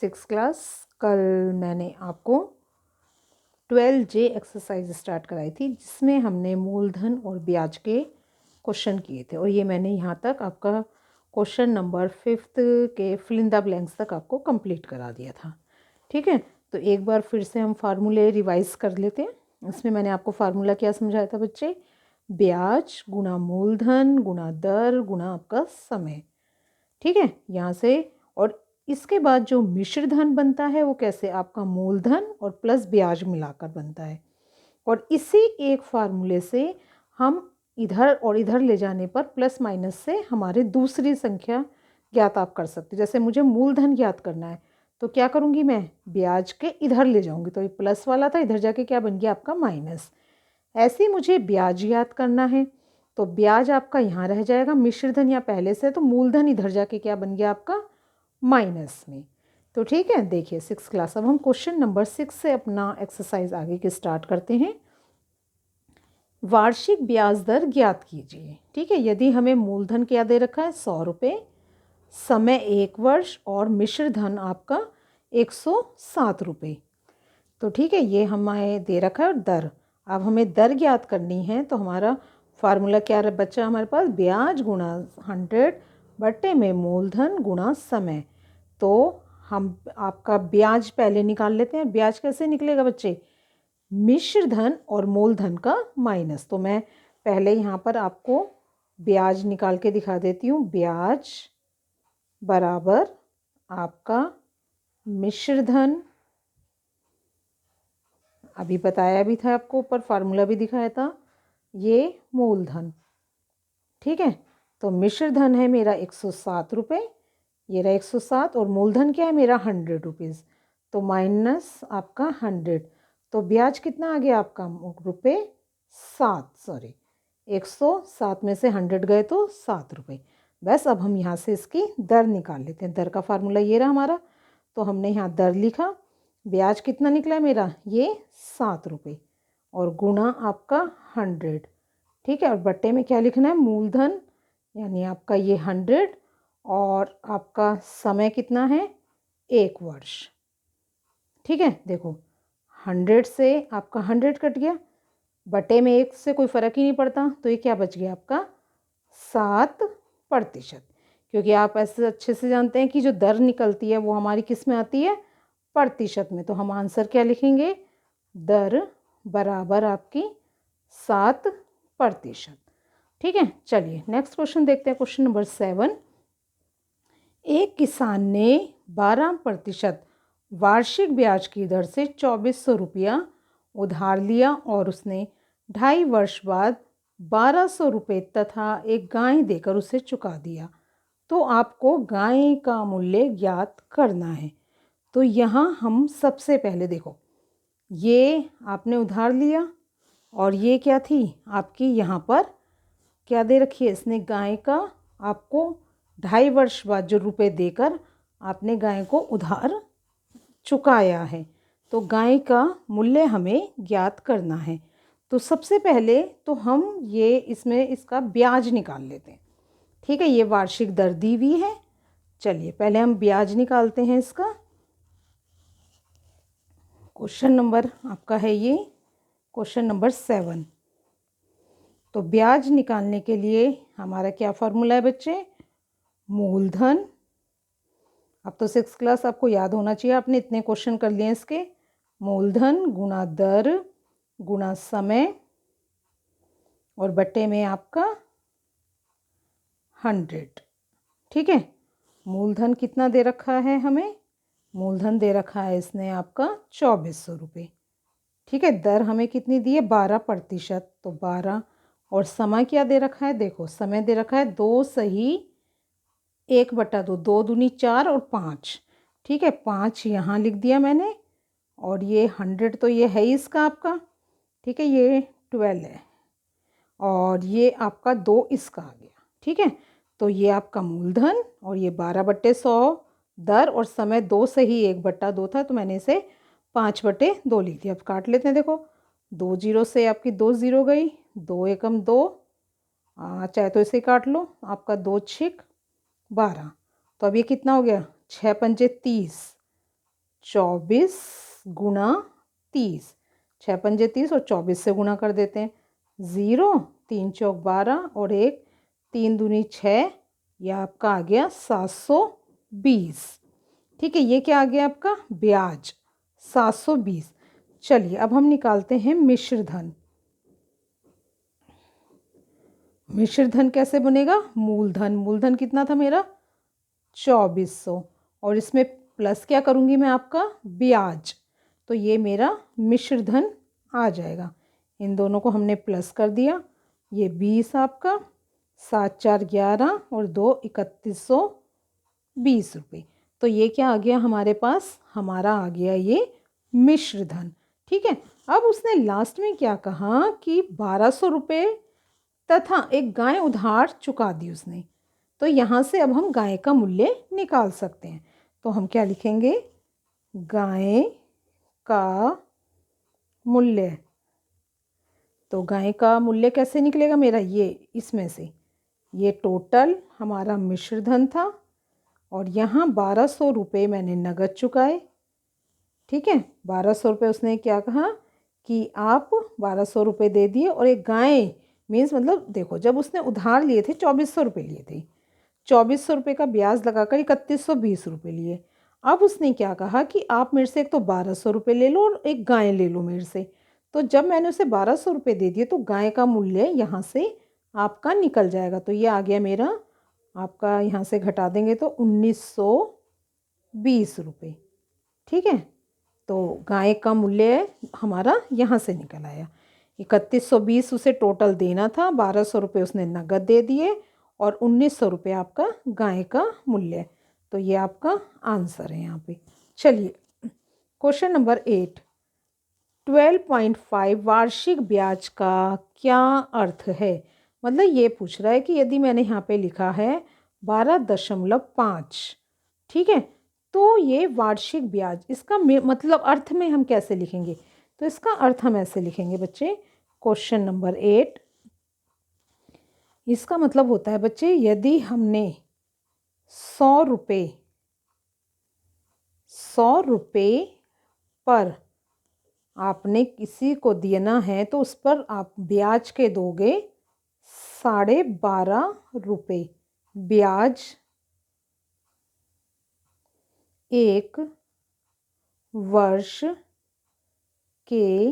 Six class. कल मैंने आपको 12J एक्सरसाइज स्टार्ट कराई थी जिसमें हमने मूलधन और ब्याज के क्वेश्चन किए थे, और ये मैंने यहाँ तक आपका क्वेश्चन नंबर 5th के फिल इन द ब्लैंक्स तक आपको कंप्लीट करा दिया था। ठीक है, तो एक बार फिर से हम फार्मूले रिवाइज कर लेते हैं। इसमें मैंने आपको फार्मूला क्या समझाया था बच्चे? ब्याज गुना मूलधन गुना दर गुना आपका समय। ठीक है, यहाँ से। और इसके बाद जो मिश्र धन बनता है वो कैसे? आपका मूलधन और प्लस ब्याज मिलाकर बनता है। और इसी एक फार्मूले से हम इधर और इधर ले जाने पर प्लस माइनस से हमारे दूसरी संख्या ज्ञात आप कर सकते। जैसे मुझे मूलधन ज्ञात करना है तो क्या करूँगी मैं? ब्याज के इधर ले जाऊँगी, तो ये प्लस वाला था, इधर जाके क्या बन गया? आपका माइनस। ऐसे मुझे ब्याज ज्ञात करना है तो ब्याज आपका यहाँ रह जाएगा, मिश्र धन यहाँ पहले से, तो मूलधन इधर जाके क्या बन गया? आपका माइनस में। तो ठीक है, देखिए 6 क्लास। अब हम क्वेश्चन नंबर 6 से अपना एक्सरसाइज आगे की स्टार्ट करते हैं। वार्षिक ब्याज दर ज्ञात कीजिए। ठीक है, यदि हमें मूलधन क्या दे रखा है? 100 रुपये, समय 1 वर्ष और मिश्र धन आपका 107 रुपये। तो ठीक है, ये हमें दे रखा है। और दर, अब हमें दर ज्ञात करनी है तो हमारा फार्मूला क्या बचा हमारे पास? ब्याज गुणा 100 बट्टे में मूलधन गुणा समय। तो हम आपका ब्याज पहले निकाल लेते हैं। ब्याज कैसे निकलेगा बच्चे? मिश्र धन और मूलधन का माइनस। तो मैं पहले यहाँ पर आपको ब्याज निकाल के दिखा देती हूँ। ब्याज बराबर आपका मिश्र धन, अभी बताया भी था आपको, ऊपर फार्मूला भी दिखाया था, ये मूलधन। ठीक है, तो मिश्र धन है मेरा 107 रुपये, ये रहा 107, और मूलधन क्या है मेरा? 100 रुपीज़। तो माइनस आपका 100, तो ब्याज कितना आ गया आपका? रुपये 7, सॉरी 107 में से 100 गए तो 7 रुपये। बस अब हम यहाँ से इसकी दर निकाल लेते हैं। दर का फार्मूला ये रहा हमारा, तो हमने यहाँ दर लिखा। ब्याज कितना निकला मेरा? ये 7 रुपये, और गुणा आपका 100। ठीक है, और बट्टे में क्या लिखना है? मूलधन, यानी आपका ये 100, और आपका समय कितना है? 1 वर्ष। ठीक है, देखो 100 से आपका 100 कट गया, बटे में 1 से कोई फ़र्क ही नहीं पड़ता, तो ये क्या बच गया आपका? 7%। क्योंकि आप ऐसे अच्छे से जानते हैं कि जो दर निकलती है वो हमारी किस में आती है? प्रतिशत में। तो हम आंसर क्या लिखेंगे? दर बराबर आपकी 7%। ठीक है, चलिए नेक्स्ट क्वेश्चन देखते हैं। Question number 7। एक किसान ने 12% वार्षिक ब्याज की दर से 2400 रुपया उधार लिया और उसने 2.5 वर्ष बाद 1200 रुपये तथा एक गाय देकर उसे चुका दिया। तो आपको गाय का मूल्य ज्ञात करना है। तो यहाँ हम सबसे पहले देखो, ये आपने उधार लिया और ये क्या थी आपकी? यहाँ पर क्या दे रखी है इसने? गाय का आपको 2.5 वर्ष बाद जो रुपए देकर आपने गाय को उधार चुकाया है। तो गाय का मूल्य हमें ज्ञात करना है। तो सबसे पहले तो हम ये इसमें इसका ब्याज निकाल लेते हैं। ठीक है, ये वार्षिक दर दी हुई है। चलिए पहले हम ब्याज निकालते हैं इसका। क्वेश्चन नंबर आपका है ये क्वेश्चन नंबर 7। तो ब्याज निकालने के लिए हमारा क्या फार्मूला है बच्चे? मूलधन। अब तो 6 क्लास आपको याद होना चाहिए, आपने इतने क्वेश्चन कर लिए इसके। मूलधन गुना दर गुना समय, और बट्टे में आपका 100। ठीक है, मूलधन कितना दे रखा है हमें? मूलधन दे रखा है इसने आपका 2400 रुपये। ठीक है, दर हमें कितनी दी है? 12%, तो 12, और समय क्या दे रखा है? देखो समय दे रखा है 2 सही 1/2, 2 दूनी 4 और 5। ठीक है, 5 यहाँ लिख दिया मैंने, और ये 100 तो ये है ही इसका आपका। ठीक है, ये 12 है, और ये आपका 2 इसका आ गया। ठीक है, तो ये आपका मूलधन, और ये 12/100 दर, और समय 2 सही 1/2 था, तो मैंने इसे 5/2 लिख दिया। अब काट लेते हैं। देखो 2 जीरो से आपकी 2 जीरो गई, 2 एकम 2, चाहे तो इसे काट लो, आपका 2 छिक 12। तो अब ये कितना हो गया? 6 पंजे 30, 24 गुणा 30, 6 पंजे 30 और 24 से गुणा कर देते हैं। 0, 3 चौक 12 और 1 3 दूनी 6, यह आपका आ गया 720। ठीक है, ये क्या आ गया आपका ब्याज 720। चलिए अब हम निकालते हैं मिश्र धन। मिश्र धन कैसे बनेगा? मूलधन, मूलधन कितना था मेरा 2400 और इसमें प्लस क्या करूँगी मैं आपका ब्याज, तो ये मेरा मिश्र धन आ जाएगा। इन दोनों को हमने प्लस कर दिया, ये 20 आपका, 7 4 11 और 2 3120 रुपये। तो ये क्या आ गया हमारे पास? हमारा आ गया ये मिश्र धन। ठीक है, अब उसने लास्ट में क्या कहा कि 1200 रुपये तथा एक गाय उधार चुका दी उसने। तो यहाँ से अब हम गाय का मूल्य निकाल सकते हैं। तो हम क्या लिखेंगे? गाय का मूल्य। तो गाय का मूल्य कैसे निकलेगा मेरा? ये इसमें से, ये टोटल हमारा मिश्र धन था और यहाँ 1200 रुपये मैंने नगद चुकाए। ठीक है, 1200 रुपये उसने क्या कहा कि आप 1200 रुपये दे दिए और एक गाय मीन्स मतलब देखो, जब उसने उधार लिए थे 2400 रुपये लिए थे, 2400 रुपये का ब्याज लगाकर 3120 रुपये लिए। अब उसने क्या कहा कि आप मेरे से एक तो 1200 रुपये ले लो और एक गाय ले लो मेरे से। तो जब मैंने उसे 1200 रुपये दे दिए तो गाय का मूल्य यहाँ से आपका निकल जाएगा। तो ये आ गया मेरा, आपका यहाँ से घटा देंगे तो 1920 रुपये। ठीक है, तो गाय का मूल्य हमारा यहाँ से निकल आया। 3120 उसे टोटल देना था, 1200 रुपये उसने नगद दे दिए और 1900 रुपये आपका गाय का मूल्य। तो ये आपका आंसर है यहाँ पे। चलिए क्वेश्चन नंबर 8, 12.5 वार्षिक ब्याज का क्या अर्थ है? मतलब ये पूछ रहा है कि यदि मैंने यहाँ पे लिखा है 12.5, ठीक है, तो ये वार्षिक ब्याज, इसका मतलब अर्थ में हम कैसे लिखेंगे? तो इसका अर्थ हम ऐसे लिखेंगे बच्चे, क्वेश्चन नंबर 8, इसका मतलब होता है बच्चे, यदि हमने 100 रुपये पर आपने किसी को देना है तो उस पर आप ब्याज के दोगे 12.5 रुपये ब्याज 1 वर्ष के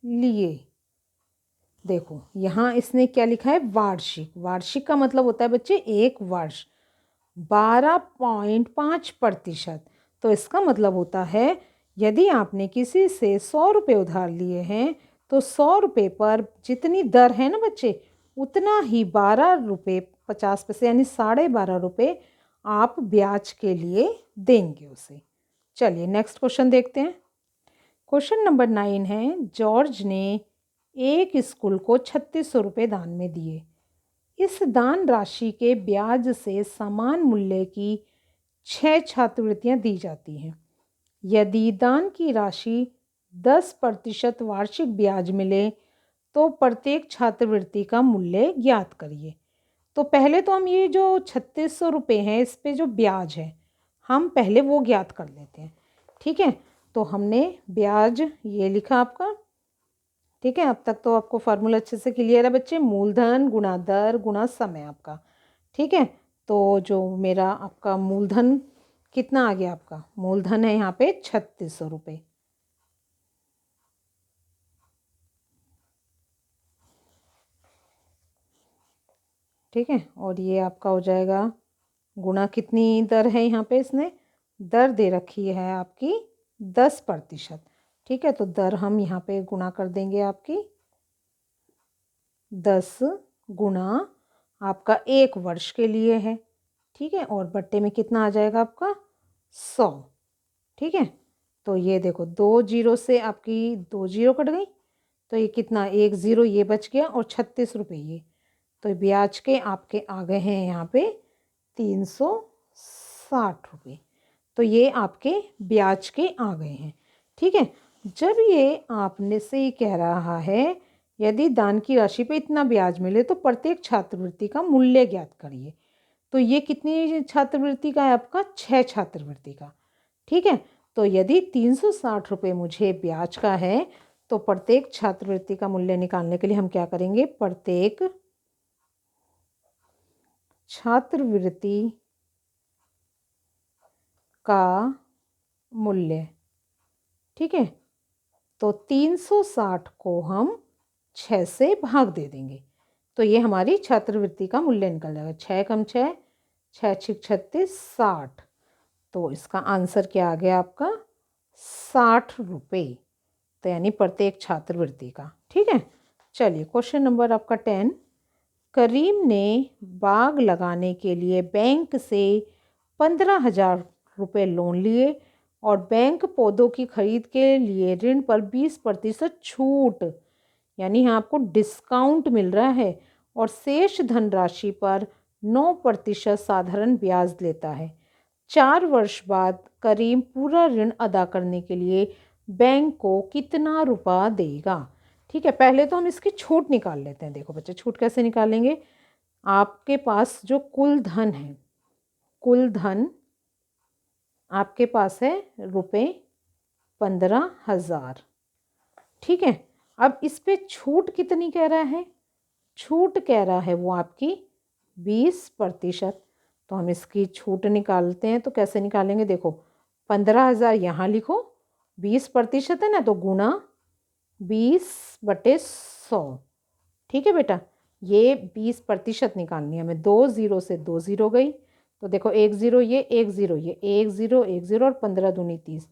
लिए। देखो यहाँ इसने क्या लिखा है? वार्षिक। वार्षिक का मतलब होता है बच्चे 1 वर्ष, 12.5%। तो इसका मतलब होता है यदि आपने किसी से 100 रुपये उधार लिए हैं तो 100 रुपये पर जितनी दर है ना बच्चे, उतना ही 12 रुपये 50 पैसे यानी 12.5 रुपये आप ब्याज के लिए देंगे उसे। चलिए नेक्स्ट क्वेश्चन देखते हैं। क्वेश्चन नंबर 9 है, जॉर्ज ने एक स्कूल को 3600 रुपये दान में दिए। इस दान राशि के ब्याज से समान मूल्य की 6 छात्रवृत्तियां दी जाती हैं। यदि दान की राशि 10% वार्षिक ब्याज मिले तो प्रत्येक छात्रवृत्ति का मूल्य ज्ञात करिए। तो पहले तो हम ये जो 3600 रुपये हैं इस पे जो ब्याज है हम पहले वो ज्ञात कर लेते हैं। ठीक है, तो हमने ब्याज ये लिखा आपका। ठीक है, अब तक तो आपको फार्मूला अच्छे से क्लियर है बच्चे, मूलधन गुणा दर गुणा समय आपका। ठीक है, तो जो मेरा आपका मूलधन कितना आ गया? आपका मूलधन है यहाँ पे 3600 रुपये। ठीक है, और ये आपका हो जाएगा गुणा कितनी दर है यहाँ पे, इसने दर दे रखी है आपकी 10%। ठीक है, तो दर हम यहाँ पे गुणा कर देंगे आपकी 10 गुणा आपका 1 वर्ष के लिए है। ठीक है, और बट्टे में कितना आ जाएगा आपका 100। ठीक है, तो ये देखो 2 जीरो से आपकी 2 जीरो कट गई, तो ये कितना 1 ज़ीरो ये बच गया और 36 रुपये ये, तो ब्याज के आपके आ गए हैं यहाँ पे 360 रुपये। तो ये आपके ब्याज के आ गए हैं। ठीक है, जब ये आपने से ही कह रहा है यदि दान की राशि पे इतना ब्याज मिले तो प्रत्येक छात्रवृत्ति का मूल्य ज्ञात करिए। तो ये कितनी छात्रवृत्ति का है? आपका 6 छात्रवृत्ति का। ठीक है, तो यदि 360 रुपये मुझे ब्याज का है तो प्रत्येक छात्रवृत्ति का मूल्य निकालने के लिए हम क्या करेंगे, प्रत्येक छात्रवृत्ति का मूल्य, ठीक है। तो 360 को हम 6 से भाग दे देंगे तो ये हमारी छात्रवृत्ति का मूल्य निकल जाएगा। 6 कम 6, 6 छिक 36, 60। तो इसका आंसर क्या आ गया आपका, 60 रुपये। तो यानी प्रत्येक छात्रवृत्ति का, ठीक है। चलिए क्वेश्चन नंबर आपका 10। करीम ने बाग लगाने के लिए बैंक से 15,000 रुपये लोन लिए और बैंक पौधों की खरीद के लिए ऋण पर 20% छूट, यानी यहाँ आपको डिस्काउंट मिल रहा है, और शेष धनराशि पर 9% साधारण ब्याज लेता है। 4 वर्ष बाद करीम पूरा ऋण अदा करने के लिए बैंक को कितना रुपया देगा। ठीक है, पहले तो हम इसकी छूट निकाल लेते हैं। देखो बच्चे, छूट कैसे निकालेंगे। आपके पास जो कुल धन है, कुल धन आपके पास है रुपये 15,000, ठीक है। अब इस पे छूट कितनी कह रहा है, छूट कह रहा है वो आपकी 20%। तो हम इसकी छूट निकालते हैं। तो कैसे निकालेंगे, देखो 15,000 यहाँ लिखो, 20% है ना, तो गुणा 20/100, ठीक है बेटा। ये 20% निकालनी है हमें। 2 0 से 2 0 गई, तो देखो 1 0 ये, 1 0 ये, 1 0 1 0 और 15 दूनी 30,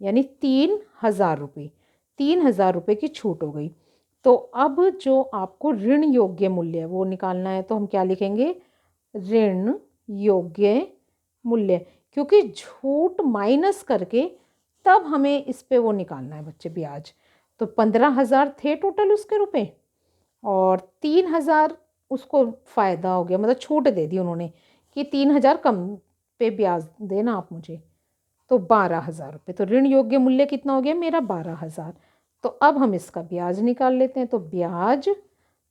यानी 3,000 रुपये, 3,000 रुपये की छूट हो गई। तो अब जो आपको ऋण योग्य मूल्य है वो निकालना है। तो हम क्या लिखेंगे, ऋण योग्य मूल्य, क्योंकि छूट माइनस करके तब हमें इस पे वो निकालना है बच्चे, ब्याज। तो 15,000 थे टोटल उसके रुपए, और 3,000 उसको फ़ायदा हो गया, मतलब छूट दे दी उन्होंने कि 3,000 कम पे ब्याज देना आप मुझे, तो 12,000 रुपये। तो ऋण योग्य मूल्य कितना हो गया मेरा, 12,000। तो अब हम इसका ब्याज निकाल लेते हैं। तो ब्याज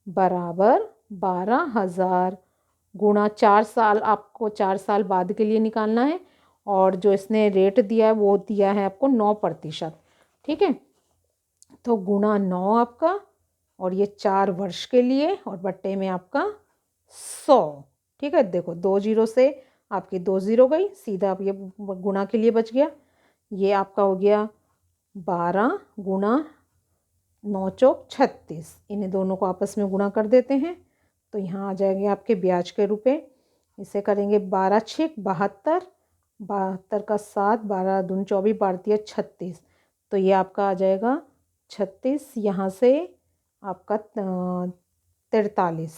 बराबर 12,000 गुणा 4 साल, आपको 4 साल बाद के लिए निकालना है, और जो इसने रेट दिया है वो दिया है आपको 9%, ठीक है। तो गुणा 9 आपका, और ये 4 वर्ष के लिए, और बट्टे में आपका 100, ठीक है। देखो 2 0 से आपकी 2 0 गई, सीधा अब ये गुणा के लिए बच गया। ये आपका हो गया 12 गुणा 9 चौक 36, इन्हें दोनों को आपस में गुणा कर देते हैं। तो यहाँ आ जाएंगे आपके ब्याज के रुपए। इसे करेंगे 12 6 72, 72 का 7, 12 दूनी 24, 12 36। तो ये आपका आ जाएगा 36, यहाँ से आपका 43,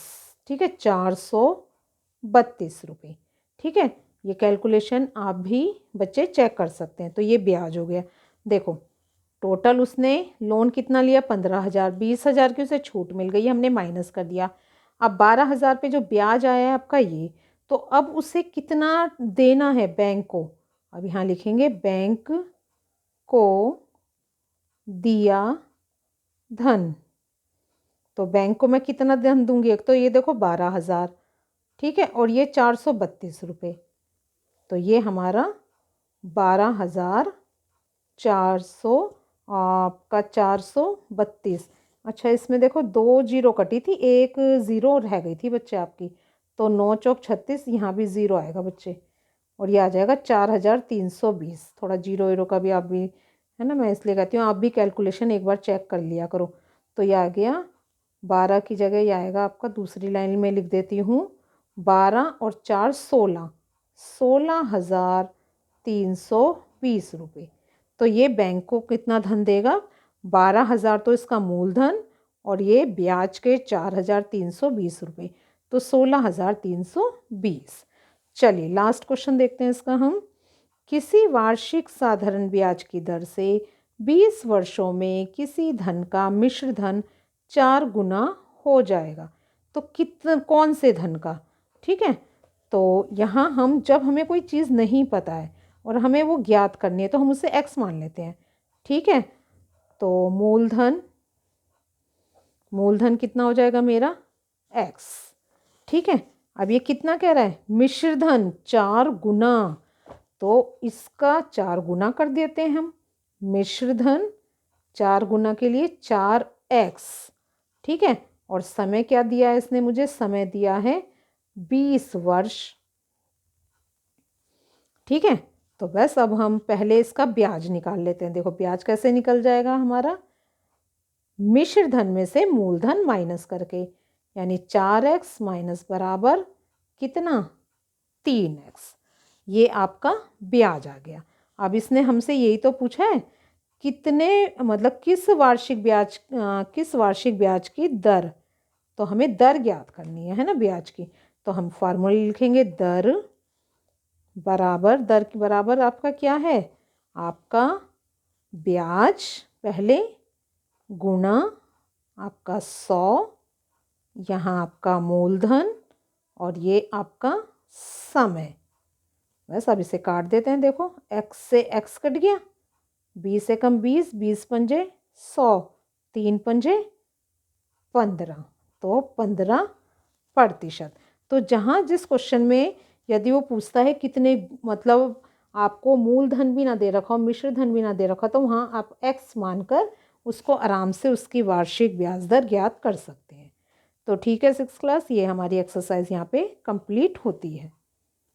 ठीक है, 432 रुपये, ठीक है। ये कैलकुलेशन आप भी बच्चे चेक कर सकते हैं। तो ये ब्याज हो गया। देखो टोटल उसने लोन कितना लिया, 15,000, 20,000 की उसे छूट मिल गई, हमने माइनस कर दिया। अब 12,000 पे जो ब्याज आया है आपका ये, तो अब उसे कितना देना है बैंक को। अब यहाँ लिखेंगे बैंक को दिया धन। तो बैंक को मैं कितना धन दूंगी, एक तो ये देखो 12,000, ठीक है, और ये 432 रुपये। तो ये हमारा 12,400 आपका 432। अच्छा, इसमें देखो 2 0 कटी थी, 1 0 रह गई थी बच्चे आपकी। तो 9 चौक 36, यहाँ भी 0 आएगा बच्चे, और ये आ जाएगा 4,320। थोड़ा 0 0 का भी आप भी, है ना, मैं इसलिए कहती हूँ आप भी कैलकुलेशन एक बार चेक कर लिया करो। तो ये आ गया 12 की जगह ये आएगा आपका, दूसरी लाइन में लिख देती हूँ, 12 और 4 16, 16,320 रुपये। तो ये बैंक को कितना धन देगा, 12,000 तो इसका मूलधन, और ये ब्याज के 4,320 रुपये, तो 16,320। चलिए लास्ट क्वेश्चन देखते हैं इसका हम। किसी वार्षिक साधारण ब्याज की दर से 20 वर्षों में किसी धन का मिश्र धन 4 गुना हो जाएगा। तो कौन से धन का, ठीक है। तो यहाँ हम, जब हमें कोई चीज़ नहीं पता है और हमें वो ज्ञात करनी है, तो हम उसे x मान लेते हैं, ठीक है। तो मूलधन, मूलधन कितना हो जाएगा मेरा x, ठीक है। अब ये कितना कह रहा है, मिश्र धन 4 गुना, तो इसका 4 गुना कर देते हैं हम। मिश्र धन 4 गुना के लिए 4x, ठीक है। और समय क्या दिया है इसने मुझे, समय दिया है 20 वर्ष, ठीक है। तो बस अब हम पहले इसका ब्याज निकाल लेते हैं। देखो ब्याज कैसे निकल जाएगा हमारा, मिश्र धन में से मूलधन माइनस करके, यानी 4x माइनस बराबर कितना, 3x। ये आपका ब्याज आ गया। अब इसने हमसे यही तो पूछा है कितने, मतलब किस वार्षिक ब्याज की दर, तो हमें दर ज्ञात करनी है ना ब्याज की। तो हम फार्मूला लिखेंगे, दर बराबर, दर के बराबर आपका क्या है, आपका ब्याज पहले गुना आपका 100, यहाँ आपका मूलधन और ये आपका समय। बस अब इसे काट देते हैं। देखो x से x कट गया, 20 से कम 20, 20 पंजे 100, 3 पंजे 15, तो 15%। तो जहाँ जिस क्वेश्चन में यदि वो पूछता है कितने, मतलब आपको मूलधन भी ना दे रखा हो, मिश्र धन भी ना दे रखा, तो वहाँ आप x मानकर उसको आराम से उसकी वार्षिक ब्याज दर ज्ञात कर सकते हैं। तो ठीक है 6th क्लास, ये हमारी एक्सरसाइज यहाँ पे कंप्लीट होती है।